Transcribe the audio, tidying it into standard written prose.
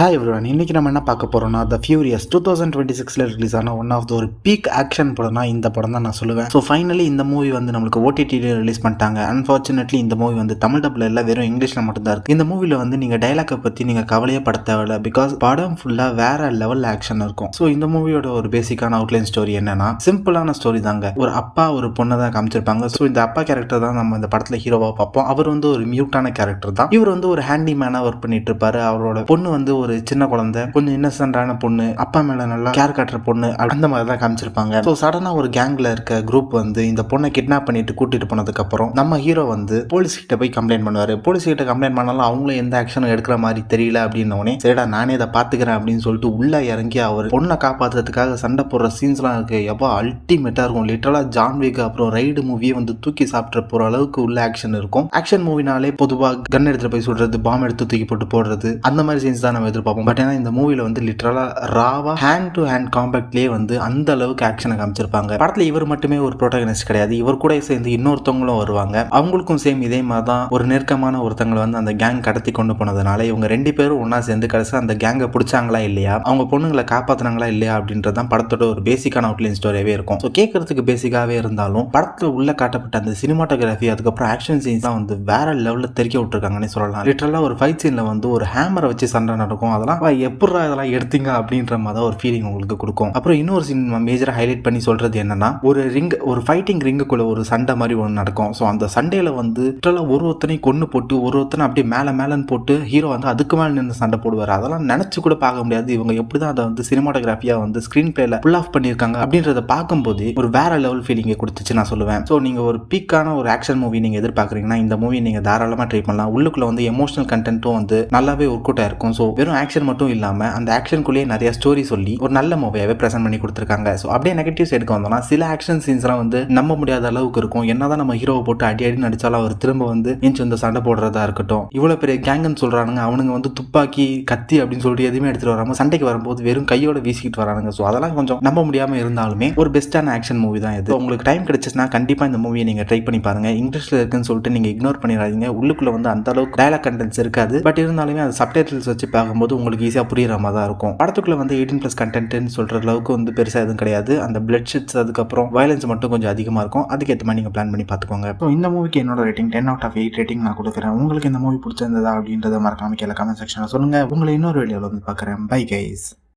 Hi everyone, இன்னைக்கு நம்ம என்ன பார்க்க போறோம்னா த ஃபியூரியஸ் 2026ல ரிலீஸ் ஆன ஒன் ஆஃப் த ஒரு பீக் ஆக்ஷன் படம்னா இந்த படம் தான் நான் சொல்லுவேன். ஸோ ஃபைனலி இந்த மூவி வந்து நம்மளுக்கு ஓடிடியில் ரிலீஸ் பண்ணிட்டாங்க. அன்ஃபார்ச்சுனேட்லி இந்த மூவி வந்து தமிழ் டப்ல இல்லை, வெறும் இங்கிலீஷ்ல மட்டும் தான் இருக்கு. இந்த மூவில வந்து நீங்க டைலாக்கை பத்தி நீங்க கவலையே பட தேவையில்ல, பிகாஸ் படம் ஃபுல்லா வேற லெவல் ஆக்ஷன் இருக்கும். ஸோ இந்த மூவியோட ஒரு பேசிக்கான அவுட்லைன் ஸ்டோரி என்னன்னா, சிம்பிளான ஸ்டோரி தாங்க. ஒரு அப்பா ஒரு பொண்ணை தான் காமிச்சிருப்பாங்க. ஸோ இந்த அப்பா கேரக்டர் தான் நம்ம இந்த படத்துல ஹீரோவா பார்ப்போம். அவர் வந்து ஒரு மியூட்டான கேரக்டர் தான். இவர் வந்து ஒரு ஹேண்டி மேனா ஒர்க் பண்ணிட்டு இருப்பாரு. அவரோட பொண்ணு வந்து ஒரு சின்ன குழந்தை, கொஞ்சம் இன்னசென்டான பொண்ணு, அப்பா மேல நல்லா கேர் காட்டுற பொண்ணு, அந்த மாதிரி தான் காமிச்சிருப்பாங்க. ஸோ சடனா ஒரு கேங்ல இருக்க குரூப் வந்து இந்த பொண்ணை கிட்னாப் பண்ணிட்டு கூட்டிட்டு போனதுக்கு அப்புறம் நம்ம ஹீரோ வந்து போலீஸ் கிட்ட போய் கம்ப்ளைண்ட் பண்ணுவாரு. போலீஸ் கிட்ட கம்ப்ளைண்ட் பண்ணாலும் அவங்களும் எந்த ஆக்ஷனும் எடுக்கிற மாதிரி தெரியல அப்படின்னோடனே, சரிடா நானே இதை பாத்துக்கிறேன் அப்படின்னு சொல்லிட்டு உள்ள இறங்கி அவர் பொண்ணை காப்பாத்துறதுக்காக சண்டை போடுற சீன்ஸ்லாம் இருக்கு. எப்போ அல்டிமேட்டா இருக்கும். லிட்டரலா ஜான் விக் அப்புறம் ரைடு மூவியை வந்து தூக்கி சாப்பிட்டு போற அளவுக்கு உள்ள ஆக்ஷன் இருக்கும். ஆக்ஷன் மூவினாலே பொதுவாக கன் எடுத்துட்டு போய் சுடுறது, பாம் எடுத்து தூக்கி போட்டு போடுறது, அந்த மாதிரி சீன்ஸ் தான் நம்ம எதிர்பார்ப்போம். பட் ஏன்னா இந்த மூவில வந்து லிட்டரலா ராவா ஹேண்ட் டு ஹேண்ட் காம்பேக்ட்லயே வந்து அந்த அளவுக்கு ஆக்ஷனை காமிச்சிருப்பாங்க. படத்துல இவர் மட்டுமே ஒரு ப்ரோட்டகனிஸ்ட் கிடையாது. இவர் கூட சேர்ந்து இன்னொருத்தவங்களும் வருவாங்க. அவங்களுக்கும் சேம் இதே மாதிரி தான் ஒரு நெருக்கமான ஒருத்தங்களை வந்து அந்த கேங் கடத்தி கொண்டு போனதுனால இவங்க ரெண்டு பேரும் ஒன்னா சேர்ந்து கடைசி அந்த கேங்கை பிடிச்சாங்களா இல்லையா, அவங்க பொண்ணுங்களை காப்பாத்தினாங்களா இல்லையா அப்படின்றதான் படத்தோட ஒரு பேசிக்கான அவுட்லைன் ஸ்டோரியாவே இருக்கும். ஸோ கேட்கறதுக்கு பேசிக்காவே இருந்தாலும் படத்துல உள்ள காட்டப்பட்ட அந்த சினிமாட்டோகிராஃபி, அதுக்கப்புறம் ஆக்ஷன் சீன்ஸ் தான் வந்து வேற லெவலில் தெரிக்க விட்டுருக்காங்கன்னு சொல்லலாம். லிட்டரலா ஒரு ஃபைட் சீன்ல வந்து ஒரு ஹேமரை வச்சு சண்டை நடக்கும். அதெல்லாம் எப்படா இதெல்லாம் எடுத்தீங்க அப்படின்ற மாதிரி ஒரு ஃபீலிங் உங்களுக்கு கொடுக்கும். அப்புறம் இன்னொரு சீன் மேஜரா ஹைலைட் பண்ணி சொல்றது என்னன்னா, ஒரு ரிங், ஒரு ஃபைட்டிங் ரிங்குக்குள்ள ஒரு சண்டை மாதிரி ஒன்று நடக்கும். ஸோ அந்த சண்டையில வந்து ஒருத்தனையும் கொண்டு போட்டு ஒருத்தனை அப்படியே மேலன்னு போட்டு ஹீரோ வந்து அதுக்கு மேல நின்று சண்டை போடுவார். அதெல்லாம் நினைச்சு கூட பார்க்க முடியாது. இவங்க எப்படிதான் அதை வந்து சினிமாட்டோகிராஃபியா வந்து ஸ்கிரீன் பிளேல ஃபுல் ஆஃப் பண்ணியிருக்காங்க அப்படின்றத பார்க்கும்போது ஒரு வேற லெவல் ஃபீலிங்கை கொடுத்துச்சு நான் சொல்லுவேன். ஸோ நீங்க ஒரு பீக்கான ஒரு ஆக்ஷன் மூவி நீங்க எதிர்பார்க்குறீங்கன்னா இந்த மூவி நீங்க தாராளமா ட்ரை பண்ணலாம். உள்ளுக்குள்ள வந்து எமோஷனல் கண்டென்ட்டும் வந்து நல்லாவே ஒர்க் அவுட் ஆயிருக்கும். ஸோ வெறும் ஆக்ஷன் மட்டும் இல்லாம அந்த ஆக்ஷனுக்குள்ளேயே நிறைய ஸ்டோரி சொல்லி ஒரு நல்ல மூவியாவே பிரசன்ட் பண்ணி கொடுத்துருக்காங்க. ஸோ அப்படியே நெகட்டிவ் சைடுக்கு வந்தோம்னா சில ஆக்ஷன் சீன்ஸ்லாம் வந்து நம்ப முடியாத அளவுக்கு இருக்கும். என்னதான் நம்ம ஹீரோவை போட்டு அடி நடிச்சாலும் அவர் திரும்ப வந்து எஞ்சி வந்து சண்டை போடுறதா இருக்கட்டும், இவ்வளவு பெரிய கேங்குன்னு சொல்றானுங்க, அவனுங்க வந்து துப்பாக்கி கத்தி அப்படின்னு சொல்லிட்டு எதுவுமே எடுத்துட்டு வராம சண்டைக்கு வரும்போது வெறும் கையோட வீசிக்கிட்டு வரானுங்க. ஸோ அதெல்லாம் கொஞ்சம் நம்ப முடியாம இருந்தாலுமே ஒரு பெஸ்டான ஆக்ஷன் மூவி தான் இது. உங்களுக்கு டைம் கிடைச்சுன்னா கண்டிப்பா இந்த மூவியை நீங்க ட்ரை பண்ணி பாருங்க. இன்ட்ரெஸ்ட் இருக்குன்னு சொல்லிட்டு நீங்க இக்னோர் பண்ணிடாதீங்க. உள்ளுக்குள்ள வந்து அந்த அளவுக்கு டயலாக் கண்டென்ட்ஸ் இருக்காது. பட் இருந்தாலுமே அது சப்டைட்டில்ஸ் வச்சு பார்க்கும்போது உங்களுக்கு ஈஸியா புரியுற மாதிரி தான் இருக்கும். படத்துக்குள்ள வந்து 18+ கண்டென்ட்னு சொல்ற அளவுக்கு வந்து பெருசா எதுவும் கிடையாது. அந்த பிளட் ஷெட்ஸ் அதுக்கப்புறம் வயலன்ஸ் மட்டும் கொஞ்சம் அதிகமா இருக்கும். அதுக்கேற்ற மாதிரி நீங்க பிளான் பண்ணி பார்த்துக்கோங்க. ஸோ இந்த மூவிக்கு என்னோட ரேட்டிங் 10/8 ரேட்டிங் நான் கொடுக்குறேன். உங்களுக்கு இந்த மூவி பிடிச்சிருந்ததா அப்படின்றத மறக்காம கீழே கமெண்ட் செக்ஷன்ல சொல்லுங்க. உங்களை இன்னொரு வீடியோவில் வந்து பார்க்குறேன். Bye guys.